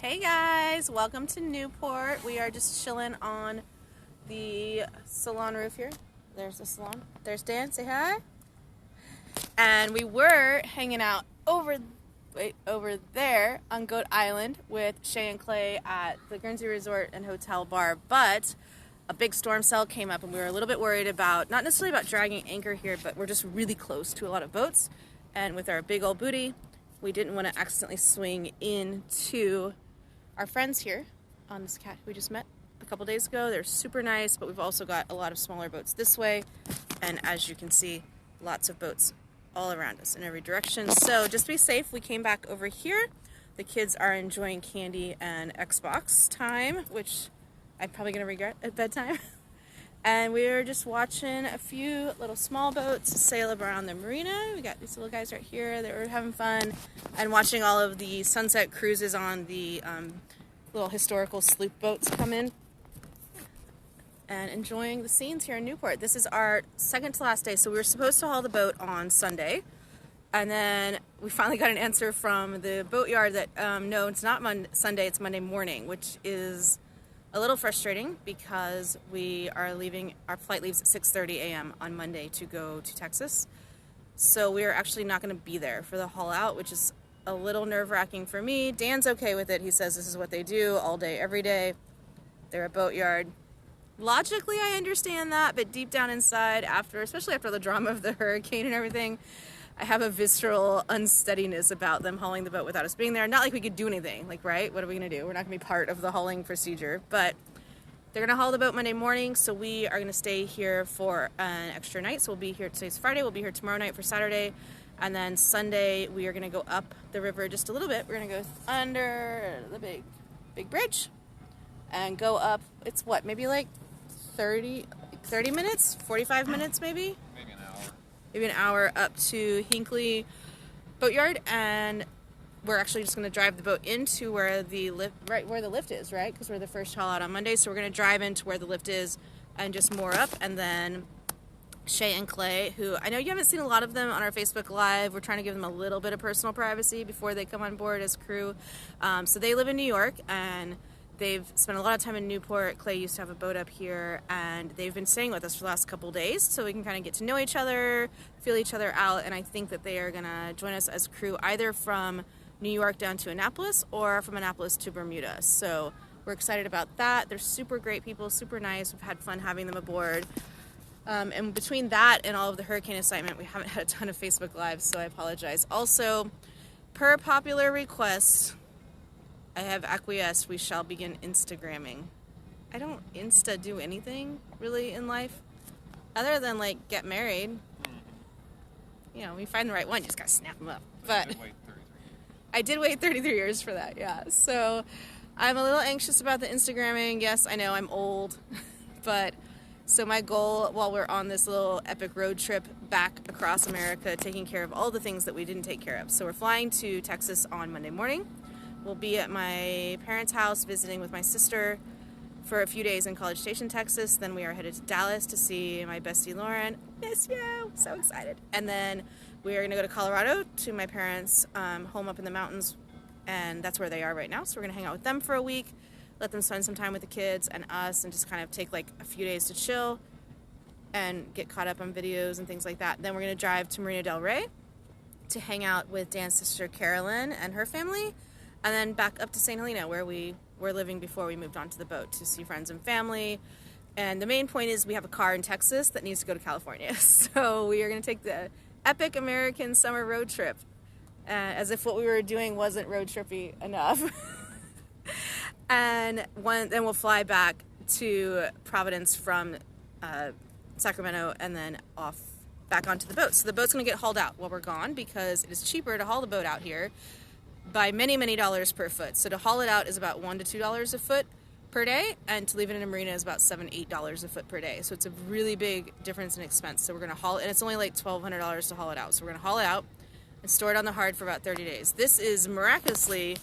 Hey guys, welcome to Newport. We are just chilling on the salon roof here. There's the salon. There's Dan, say hi. And we were hanging out over there on Goat Island with Shay and Clay at the Guernsey Resort and Hotel Bar, but a big storm cell came up and we were a little bit worried about, not necessarily about dragging anchor here, but we're just really close to a lot of boats. And with our big old booty, we didn't want to accidentally swing into our friends here on this cat we just met a couple days ago. They're super nice, but we've also got a lot of smaller boats this way. And as you can see, lots of boats all around us in every direction. So just be safe. We came back over here. The kids are enjoying candy and Xbox time, which I'm probably going to regret at bedtime. And we were just watching a few little small boats sail around the marina. We got these little guys right here that were having fun, and watching all of the sunset cruises on the little historical sloop boats come in, and enjoying the scenes here in Newport. This is our second to last day, so we were supposed to haul the boat on Sunday, and then we finally got an answer from the boatyard that no, it's not Sunday, it's Monday morning, which is a little frustrating because we are leaving, our flight leaves at 6:30 a.m. on Monday to go to Texas. So we are actually not going to be there for the haul out, which is a little nerve-wracking for me. Dan's okay with it. He says this is what they do all day, every day. They're a boatyard. Logically, I understand that, but deep down inside, especially after the drama of the hurricane and everything, I have a visceral unsteadiness about them hauling the boat without us being there. Not like we could do anything, like, right? What are we going to do? We're not going to be part of the hauling procedure, but they're going to haul the boat Monday morning, so we are going to stay here for an extra night. So we'll be here, today's Friday, we'll be here tomorrow night for Saturday, and then Sunday we are going to go up the river just a little bit. We're going to go under the big bridge and go up. It's what, maybe like 30 minutes, 45 minutes maybe? Maybe an hour up to Hinckley Boatyard, and we're actually just going to drive the boat into where the lift, right where the lift is, right? Because we're the first haul out on Monday, so we're going to drive into where the lift is and just moor up. And then Shay and Clay, who I know you haven't seen a lot of them on our Facebook Live, we're trying to give them a little bit of personal privacy before they come on board as crew. So they live in New York, and they've spent a lot of time in Newport. Clay used to have a boat up here, and they've been staying with us for the last couple days, so we can kind of get to know each other, feel each other out, and I think that they are going to join us as crew either from New York down to Annapolis or from Annapolis to Bermuda. So we're excited about that. They're super great people, super nice. We've had fun having them aboard. And between that and all of the hurricane excitement, we haven't had a ton of Facebook Lives, so I apologize. Also, per popular request, I have acquiesced, we shall begin Instagramming. I don't do anything really in life other than like get married. You know, when you find the right one, you just gotta snap them up. But I did wait 33 years for that, yeah. So I'm a little anxious about the Instagramming. Yes, I know I'm old, but so my goal while we're on this little epic road trip back across America, taking care of all the things that we didn't take care of. So we're flying to Texas on Monday morning. We'll be at my parents' house visiting with my sister for a few days in College Station, Texas. Then we are headed to Dallas to see my bestie Lauren. Miss you! So excited. And then we are going to go to Colorado to my parents' home up in the mountains, and that's where they are right now. So we're going to hang out with them for a week, let them spend some time with the kids and us, and just kind of take like a few days to chill and get caught up on videos and things like that. Then we're going to drive to Marina del Rey to hang out with Dan's sister Carolyn and her family, and then back up to St. Helena, where we were living before we moved onto the boat, to see friends and family. And the main point is we have a car in Texas that needs to go to California. So we are going to take the epic American summer road trip, as if what we were doing wasn't road trippy enough. And then we'll fly back to Providence from Sacramento, and then off back onto the boat. So the boat's going to get hauled out while we're gone, because it is cheaper to haul the boat out here by many, many dollars per foot. So to haul it out is about $1 to $2 a foot per day, and to leave it in a marina is about $7 to $8 a foot per day. So it's a really big difference in expense. So we're going to haul it, and it's only like $1,200 to haul it out. So we're going to haul it out and store it on the hard for about 30 days. This is miraculously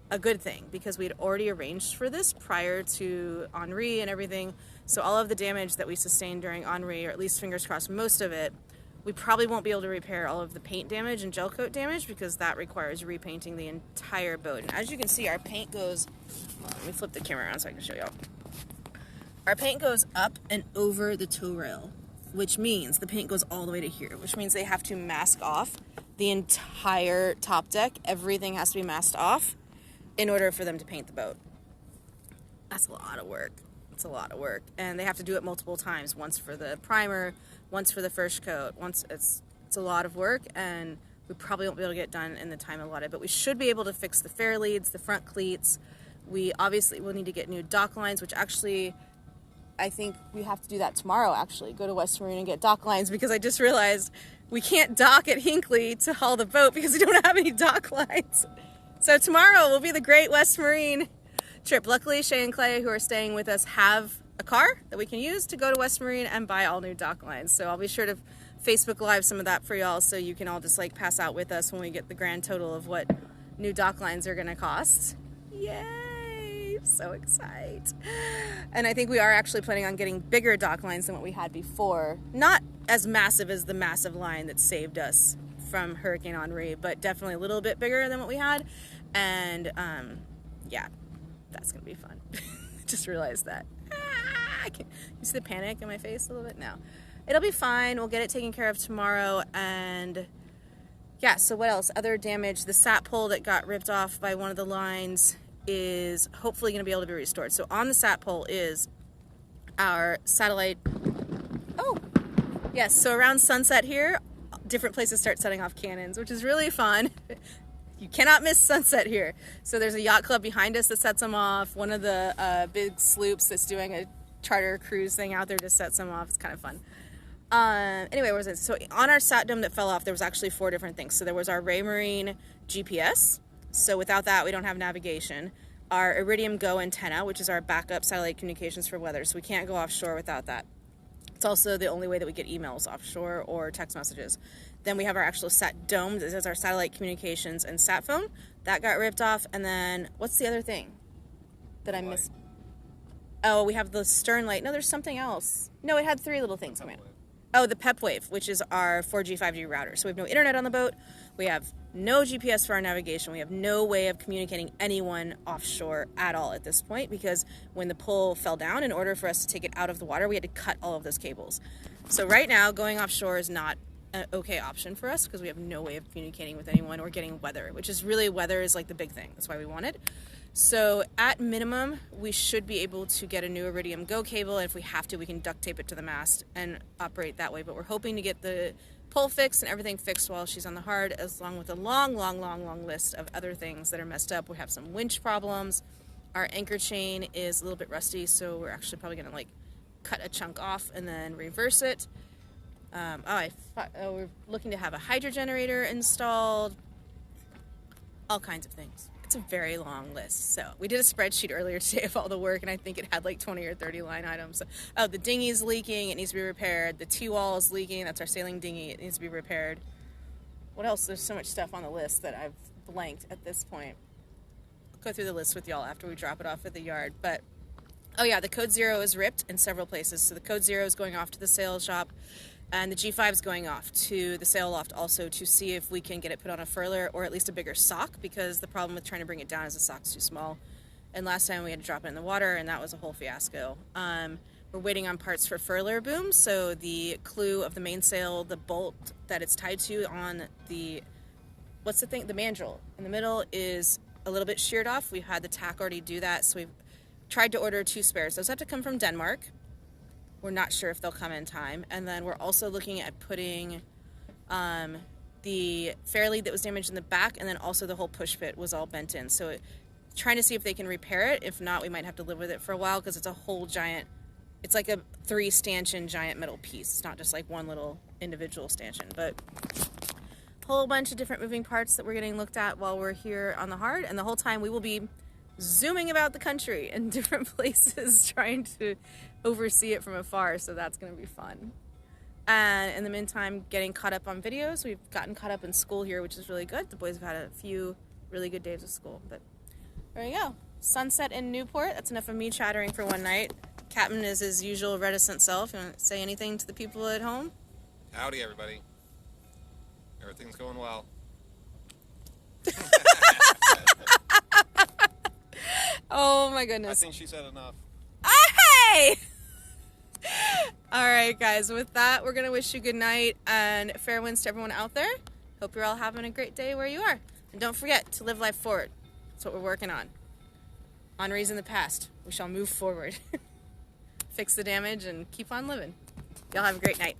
a good thing, because we had already arranged for this prior to Henri and everything. So all of the damage that we sustained during Henri, or at least fingers crossed most of it, We probably won't be able to repair all of the paint damage and gel coat damage because that requires repainting the entire boat. And as you can see, our paint goes, well, let me flip the camera around so I can show y'all. Our paint goes up and over the tow rail, which means the paint goes all the way to here, which means they have to mask off the entire top deck. Everything has to be masked off in order for them to paint the boat. That's a lot of work. It's a lot of work. And they have to do it multiple times, once for the primer, once for the first coat. It's a lot of work, and we probably won't be able to get it done in the time allotted, but we should be able to fix the fair leads, the front cleats. We obviously will need to get new dock lines, which actually I think we have to do that tomorrow, actually. Go to West Marine and get dock lines, because I just realized we can't dock at Hinckley to haul the boat because we don't have any dock lines. So tomorrow will be the great West Marine trip. Luckily, Shay and Clay, who are staying with us, have a car that we can use to go to West Marine and buy all new dock lines. So I'll be sure to Facebook Live some of that for y'all, so you can all just like pass out with us when we get the grand total of what new dock lines are gonna cost. Yay! So excited. And I think we are actually planning on getting bigger dock lines than what we had before. Not as massive as the massive line that saved us from Hurricane Henri, but definitely a little bit bigger than what we had. And yeah, that's gonna be fun. Just realized that. You see the panic in my face a little bit? No. It'll be fine. We'll get it taken care of tomorrow. And yeah, so what else? Other damage. The sat pole that got ripped off by one of the lines is hopefully going to be able to be restored. So on the sat pole is our satellite. Oh, yes. So around sunset here, different places start setting off cannons, which is really fun. You cannot miss sunset here. So there's a yacht club behind us that sets them off. One of the big sloops that's doing a charter cruise thing out there just sets them off. It's kind of fun. Anyway, what was it? So on our sat dome that fell off, there was actually 4 different things. So there was our Ray Marine GPS. So without that, we don't have navigation. Our Iridium Go antenna, which is our backup satellite communications for weather. So we can't go offshore without that. It's also the only way that we get emails offshore or text messages. Then we have our actual sat dome. This is our satellite communications and sat phone. That got ripped off. And then what's the other thing that I missed? Oh, we have the stern light. No, there's something else. No, it had 3 little things. Oh, the PepWave, which is our 4G, 5G router. So we have no internet on the boat. We have no GPS for our navigation. We have no way of communicating anyone offshore at all at this point, because when the pole fell down, in order for us to take it out of the water, we had to cut all of those cables. So right now, going offshore is not an okay option for us because we have no way of communicating with anyone or getting weather, which is really, weather is like the big thing. That's why we want it. So at minimum, we should be able to get a new Iridium Go cable, and if we have to, we can duct tape it to the mast and operate that way. But we're hoping to get the pole fixed and everything fixed while she's on the hard, along with a long list of other things that are messed up. We have some winch problems. Our anchor chain is a little bit rusty, so we're actually probably going to like cut a chunk off and then reverse it. We're looking to have a hydro generator installed. All kinds of things. It's a very long list. So we did a spreadsheet earlier today of all the work, and I think it had like 20 or 30 line items. So, oh, the dinghy's leaking. It needs to be repaired. The T-wall is leaking. That's our sailing dinghy. It needs to be repaired. What else? There's so much stuff on the list that I've blanked at this point. I'll go through the list with y'all after we drop it off at the yard. But, oh yeah, the Code Zero is ripped in several places. So the Code Zero is going off to the sail shop. And the G5 is going off to the sail loft also to see if we can get it put on a furler or at least a bigger sock, because the problem with trying to bring it down is the sock's too small. And last time we had to drop it in the water, and that was a whole fiasco. We're waiting on parts for furler booms, so the clew of the mainsail, the bolt that it's tied to on the, what's the thing? The mandrel in the middle is a little bit sheared off. We've had the tack already do that, so we've tried to order 2 spares. Those have to come from Denmark. We're not sure if they'll come in time. And then we're also looking at putting the fair lead that was damaged in the back, and then also the whole push pit was all bent in. So trying to see if they can repair it. If not, we might have to live with it for a while, because it's a whole giant, it's like a 3-stanchion giant metal piece. It's not just like one little individual stanchion, but a whole bunch of different moving parts that we're getting looked at while we're here on the hard. And the whole time we will be zooming about the country in different places, trying to oversee it from afar, so that's going to be fun. And in the meantime, getting caught up on videos. We've gotten caught up in school here, which is really good. The boys have had a few really good days of school. But there you go. Sunset in Newport. That's enough of me chattering for one night. Captain is his usual reticent self. You want to say anything to the people at home? Howdy, everybody. Everything's going well. Oh my I goodness. think she said enough. Hey! Alright guys, with that, we're going to wish you good night and fair winds to everyone out there. Hope you're all having a great day where you are. And don't forget to live life forward. That's what we're working on. Henri's in the past. We shall move forward. Fix the damage and keep on living. Y'all have a great night.